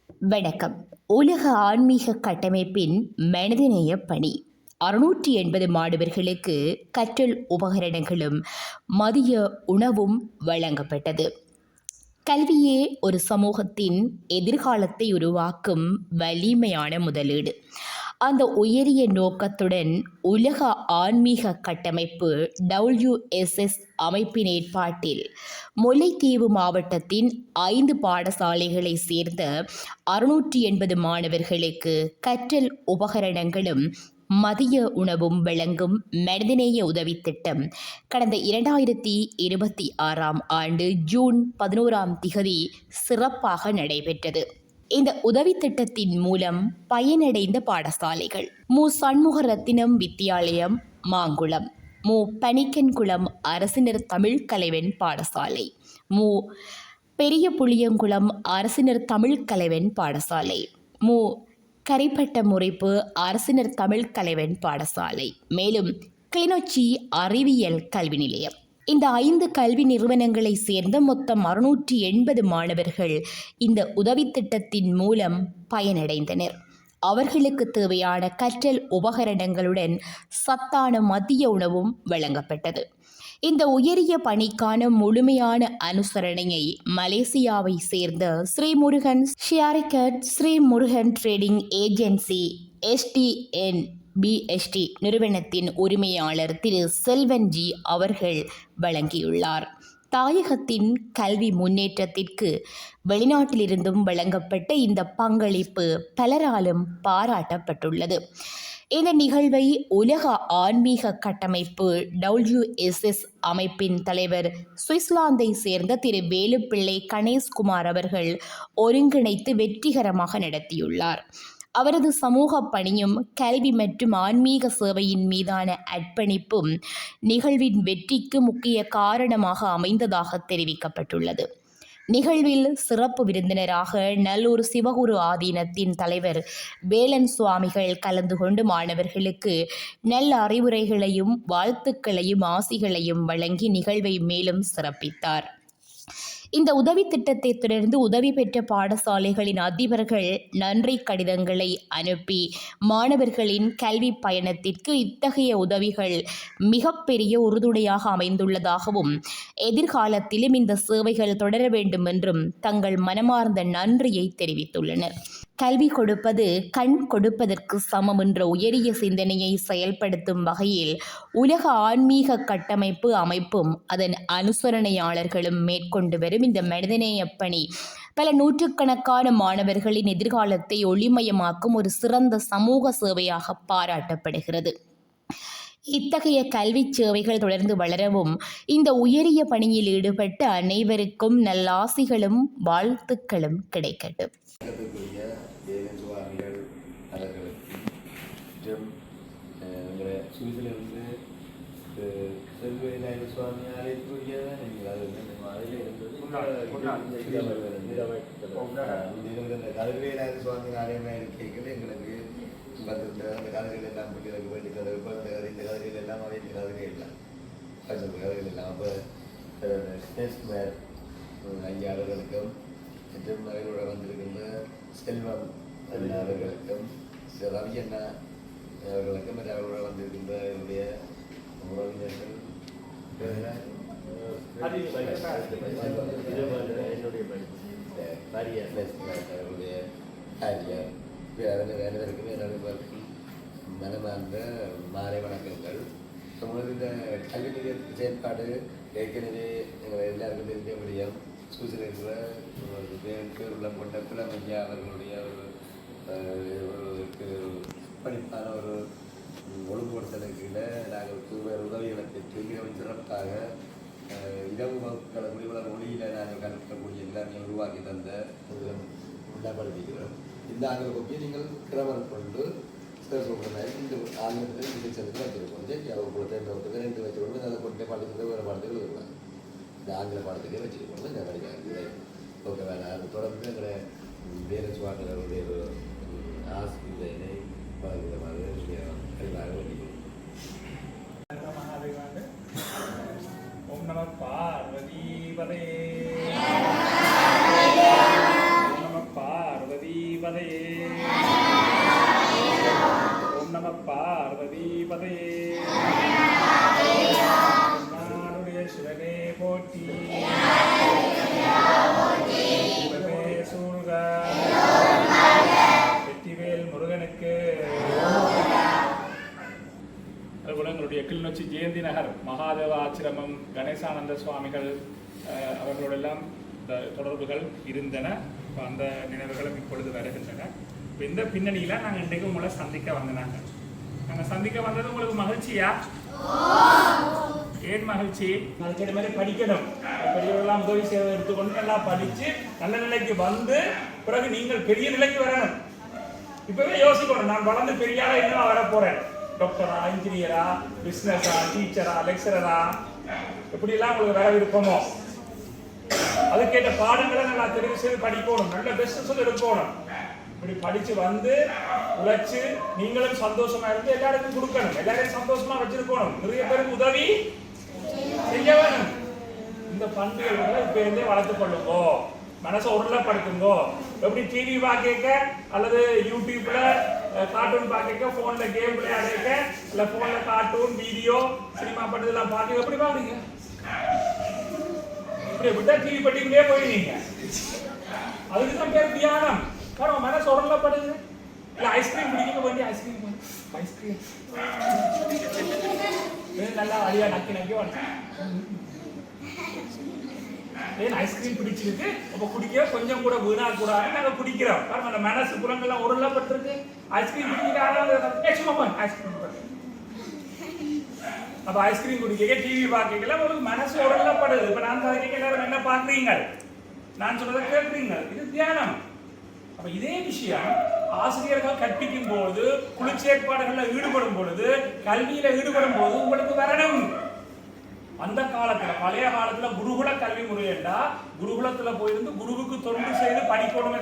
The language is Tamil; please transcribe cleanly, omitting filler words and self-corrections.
வணக்கம். உலக ஆன்மீக கட்டமைப்பின் மனிதநேய பணி 680 மாணவர்களுக்கு கற்றல் உபகரணங்களும் மதிய உணவும் வழங்கப்பட்டது. கல்வியே ஒரு சமூகத்தின் எதிர்காலத்தை உருவாக்கும் வலிமையான முதலீடு. அந்த உயரிய நோக்கத்துடன் உலக ஆன்மீக கட்டமைப்பு WSS அமைப்பின் ஏற்பாட்டில் முல்லைத்தீவு மாவட்டத்தின் 5 பாடசாலைகளைச் சேர்ந்த 680 மாணவர்களுக்கு கற்றல் உபகரணங்களும் மதிய உணவும் வழங்கும் மனிதநேய உதவித் திட்டம் கடந்த 2026ஆம் ஆண்டு ஜூன் 11 சிறப்பாக நடைபெற்றது. இந்த உதவித் திட்டத்தின் மூலம் பயனடைந்த பாடசாலைகள்: மு. சண்முகரத்தினம் வித்தியாலயம் மாங்குளம், மு. பனிக்கன்குளம் அரசினர் தமிழ் கலைவன் பாடசாலை, மு. பெரிய புளியங்குளம் அரசினர் தமிழ் கலைவன் பாடசாலை, மு. கரிப்பட்ட முறைப்பு அரசினர் தமிழ் கலைவன் பாடசாலை, மேலும் கிளிநொச்சி அறிவியல் கல்வி நிலையம். இந்த 5 கல்வி நிறுவனங்களைச் சேர்ந்த மொத்தம் 680 மாணவர்கள் இந்த உதவித் திட்டத்தின் மூலம் பயனடைந்தனர். அவர்களுக்கு தேவையான கற்றல் உபகரணங்களுடன் சத்தான மதிய உணவும் வழங்கப்பட்டது. இந்த உயரிய பணிக்கான முழுமையான அனுசரணையை மலேசியாவை சேர்ந்த Srimurugan Syarikat Srimurugan trading agency STNBST நிறுவனத்தின் உரிமையாளர் திரு செல்வன்ஜி அவர்கள் வழங்கியுள்ளார். தாயகத்தின் கல்வி முன்னேற்றத்திற்கு வெளிநாட்டிலிருந்தும் வழங்கப்பட்ட இந்த பங்களிப்பு பலராலும் பாராட்டப்பட்டுள்ளது. இந்த நிகழ்வை உலக ஆன்மீக கட்டமைப்பு WSS அமைப்பின் தலைவர் சுவிட்சர்லாந்தை சேர்ந்த திரு வேலுப்பிள்ளை கணேஷ்குமார் அவர்கள் ஒருங்கிணைத்து வெற்றிகரமாக நடத்தியுள்ளார். அவரது சமூக பணியும் கல்வி மற்றும் ஆன்மீக சேவையின் மீதான அர்ப்பணிப்பும் நிகழ்வின் வெற்றிக்கு முக்கிய காரணமாக அமைந்ததாக தெரிவிக்கப்பட்டுள்ளது. நிகழ்வில் சிறப்பு விருந்தினராக நல்லூர் சிவகுரு ஆதீனத்தின் தலைவர் வேலன் சுவாமிகள் கலந்து கொண்டு மாணவர்களுக்கு நல்ல அறிவுரைகளையும் வாழ்த்துக்களையும் ஆசிகளையும் வழங்கி நிகழ்வை மேலும் சிறப்பித்தார். இந்த உதவி திட்டத்தை தொடர்ந்து உதவி பெற்ற பாடசாலைகளின் அதிபர்கள் நன்றி கடிதங்களை அனுப்பி மாணவர்களின் கல்வி பயணத்திற்கு இத்தகைய உதவிகள் மிகப்பெரிய உறுதுணையாக அமைந்துள்ளதாகவும் எதிர்காலத்திலும் இந்த சேவைகள் தொடர வேண்டும் என்றும் தங்கள் மனமார்ந்த நன்றியை தெரிவித்துள்ளனர். கல்வி கொடுப்பது கண் கொடுப்பதற்கு சமம் என்ற உயரிய சிந்தனையை செயல்படுத்தும் வகையில் உலக ஆன்மீக கட்டமைப்பு அமைப்பும் அதன் அனுசரணையாளர்களும் மேற்கொண்டு வரும் இந்த மனிதநேய பணி பல நூற்றுக்கணக்கான மாணவர்களின் எதிர்காலத்தை ஒளிமயமாக்கும் ஒரு சிறந்த சமூக சேவையாக பாராட்டப்படுகிறது. இத்தகைய கல்வி சேவைகள் தொடர்ந்து வளரவும் இந்த உயரிய பணியில் ஈடுபட்ட அனைவருக்கும் நல்லாசிகளும் வாழ்த்துக்களும் கிடைக்கட்டும். சுவிசிலிருந்து செல்வநாயக சுவாமி ஆலயத்துக்குரிய நீங்கள் அதில் இருந்தது கதிர்வேலாயுத சுவாமி ஆலயமாக இருக்கைகள் எங்களுக்கு வந்திருந்த அந்த கதைகள் எல்லாம் பிள்ளைகளுக்கு வேண்டி கதை இந்த கதைகள் எல்லாம் அவை இந்த கதைகள் எல்லாம் கதைகள் எல்லாம் அப்போ ஸ்னேஷ்மேர் ஐயா அவர்களுக்கும் மற்றும் அவர்களோட வந்திருக்கின்ற செல்வம் அவர்களுக்கும் ரவி அண்ணா அவர்களுக்கும் அவர்களோட வந்திருக்கின்ற என்னுடைய உறவினர்கள் அவர்களுடைய அனைவருக்குமே நண்பர்களுக்கும் மனமார்ந்த மாலை வணக்கங்கள். உங்களுக்கு இந்த கல்வி நிலைய செயற்பாடு ஏற்கனவே எங்கள் எல்லாருக்கும் தெரிஞ்ச முடியும். சுவிசிலிருந்து பேருள்ளம் கொண்ட குலமையா அவர்களுடைய ஒரு பணிப்பான ஒரு ஒழுங்குபடுத்தலுக்கு நாங்கள் உதவிகளை பெற்று மிகவும் சிறப்பாக இரவு வகுப்புகளை முடிவுகள் மொழியில் நாங்கள் கற்கக்கூடிய எல்லாமே உருவாக்கி தந்த உண்டாப்படுத்துகிறோம். இந்த ஆங்கில கோப்பியை நீங்கள் கிரமர் கொண்டு இந்த ஆங்கிலத்தில் நிகழ்ச்சியத்தில் வச்சிருக்கோம். சரி, அவங்க கொடுத்த இந்த ஒருத்தர் 2 வச்சுக்கொண்டு அதை கொண்டே பாடத்துக்கு வேறு பாடத்துக்கு வருவாங்க. இந்த ஆங்கில பாடத்துக்கே வச்சுருக்கோம். இந்த கிடைக்காது. ஓகே, வேணாம். அது தொடர்ந்து எங்களை வேறு சுவாட்டர்களுடைய ஒரு ஆசிரியரை பலவிதமாக எல்லாரும் வேண்டிக்கணும். ஓம் நம பார்வதி பதே, நம பார்வதி போற்றி சிவமே சூழ்க வெற்றிவேல் முருகனுக்கு. அதுபோல எங்களுடைய கிளிநொச்சி ஜெயந்தி நகர் மகாதேவ ஆசிரமம் கணேசானந்த சுவாமிகள் அவர்களோடெல்லாம் தொடர்புகள் இருந்தன. அந்த நினைவுகளும் இப்பொழுது வருகின்றன. இப்போ இந்த பின்னணியில் நாங்கள் இன்றைக்கு உங்களை சந்திக்க வந்தனாங்க. நாங்கள் சந்திக்க வந்தது உங்களுக்கு மகிழ்ச்சியா? ஏன் மகிழ்ச்சி? அதுக்கு மாதிரி படிக்கணும், பெரியவர்களாம் உதவி சேவை எடுத்துக்கொண்டு எல்லாம் படித்து நல்ல நிலைக்கு வந்து பிறகு நீங்கள் பெரிய நிலைக்கு வரணும். இப்பவே யோசிக்கணும், நான் வளர்ந்து பெரியாரா இன்னும் வர போறேன். டாக்டரா, இன்ஜினியரா, பிசினஸா, டீச்சரா, லெக்சரரா, எப்படிலாம் உங்களுக்கு வர விருப்பமோ அதுக்கேற்ற பாடங்களை நல்லா தெரிவு செய்து படிக்கணும். நல்ல பிசினஸ் எடுக்கணும். இப்படி படிச்சு வந்து உழைச்சு நீங்களும் சந்தோஷமா இருந்து எல்லாருக்கும் கொடுக்கணும். எல்லாரையும் சந்தோஷமா வச்சிருக்கணும். நிறைய பேருக்கு உதவி செய்ய வேணும். இந்த பண்புகளை இப்ப இருந்தே வளர்த்துக் கொள்ளுங்கோ. மனசை உருளைப்படுத்துங்கோ. எப்படி டிவி பார்க்க அல்லது யூடியூப்ல கார்ட்டூன் பார்க்க, போன்ல கேம் விளையாடுங்க, இல்ல போன்ல கார்ட்டூன் வீடியோ சினிமா பட்டதெல்லாம் பார்க்க எப்படி பாருங்க. இப்படி விட்டா டிவி பட்டிக்குள்ளே போயிடுவீங்க. அதுக்குதான் பேர் தியானம். காரணம் மனசு உருளைப்படுது. இல்ல ஐஸ்கிரீம் குடிக்க வேண்டிய ஐஸ்கிரீம் நல்லா அழியா நக்கி ஏன் ஐஸ்கிரீம் பிடிச்சிருக்கு, அப்ப குடிக்க கொஞ்சம் கூட வீணா கூடாது நாங்க குடிக்கிறோம். பாருங்க அந்த மனசு புலங்கள்லாம் உருளப்பட்டிருக்கு. ஐஸ்கிரீம் குடிக்கிறாங்க, ஐஸ்கிரீம் அப்ப ஐஸ்கிரீம் குடிக்க டிவி பார்க்கல உங்களுக்கு மனசு உருளப்படுது. இப்ப நான் பார்க்க எல்லாரும் என்ன பாக்குறீங்க, நான் சொல்றதை கேட்குறீங்க. இது தியானம். அப்ப இதே விஷயம் ஆசிரியர்கள் கற்பிக்கும் போது, குழுச்சேற்பாடுகள்ல ஈடுபடும் பொழுது, கல்வியில ஈடுபடும் போது உங்களுக்கு வரணும். அந்த காலத்துல பழைய காலத்துல குருகுல கல்வி முறையண்டா குருகுலத்துல போயிருந்து குருவுக்கு தொண்டு செய்து படிக்கணுமே